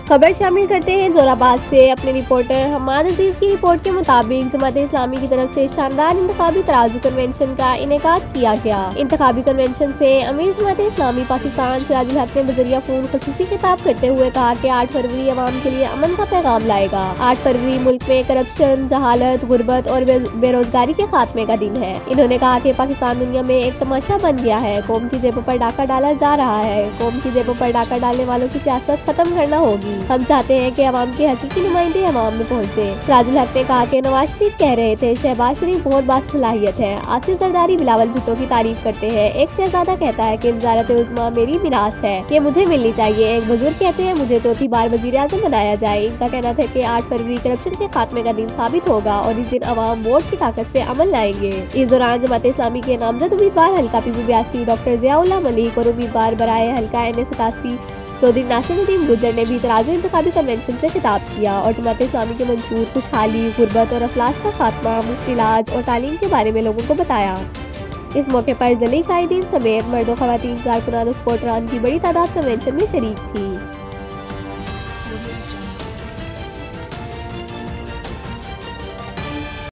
खबर शामिल करते हैं जोराबाद से। अपने रिपोर्टर हमाद अजीज की रिपोर्ट के मुताबिक जमात इस्लामी की तरफ से शानदार इंतखाबी तराजू कन्वेंशन का इनेकाद किया गया। इंतखाबी कन्वेंशन से अमीर जमात इस्लामी पाकिस्तान सिराजुल हक ने बजरिया फोन खसूसी खिताब करते हुए कहा कि 8 फरवरी अवाम के लिए अमन का पैगाम लाएगा। 8 फरवरी मुल्क में करप्शन, जहालत, गुर्बत और बेरोजगारी के खात्मे का दिन है। इन्होंने कहा कि पाकिस्तान दुनिया में एक तमाशा बन गया है। कौम की जेबों पर डाका डाला जा रहा है। कौम की जेबों पर डाका डालने वालों की सियासत खत्म करना होगी। हम चाहते हैं कि अवाम के हकीकी नुमाइंदे अवाम में पहुँचे। सिराजुल हक ने कहा कि नवाज शरीफ कह रहे थे शहबाज शरीफ बहुत बासलाहियत है। आसिफ जरदारी बिलावल भुट्टो की तारीफ करते हैं। एक शहजादा कहता है कि वज़ारत उज़्मा मेरी मिरास है, ये मुझे मिलनी चाहिए। एक बुजुर्ग कहते हैं मुझे चौथी बार वज़ीर आज़म बनाया जाए। इनका कहना था कि 8 फरवरी करप्शन के खात्मे का दिन साबित होगा और इस दिन अवाम वोट की ताकत से अमल लाएंगे। इस दौरान जमात इस्लामी के नामजद उम्मीदवार हल्का PB82 डॉक्टर ज़ियाउल्लाह मलिक और उम्मीदवार बराए हल्का NA87 चौधरी नासिरुद्दीन गुज्जर ने भी तराजू इंतखाबी कन्वेंशन से खिताब किया और जमात इस्लामी के मंशूर खुशहाली, गुर्बत और अफलास का खात्मा, मुफ्त इलाज और तालीम के बारे में लोगों को बताया। इस मौके पर ज़िले कायदीन समेत मर्दों, ख़वातीन, कारकुनान और स्पोर्टरान की बड़ी तादाद कन्वेंशन में शरीक थी।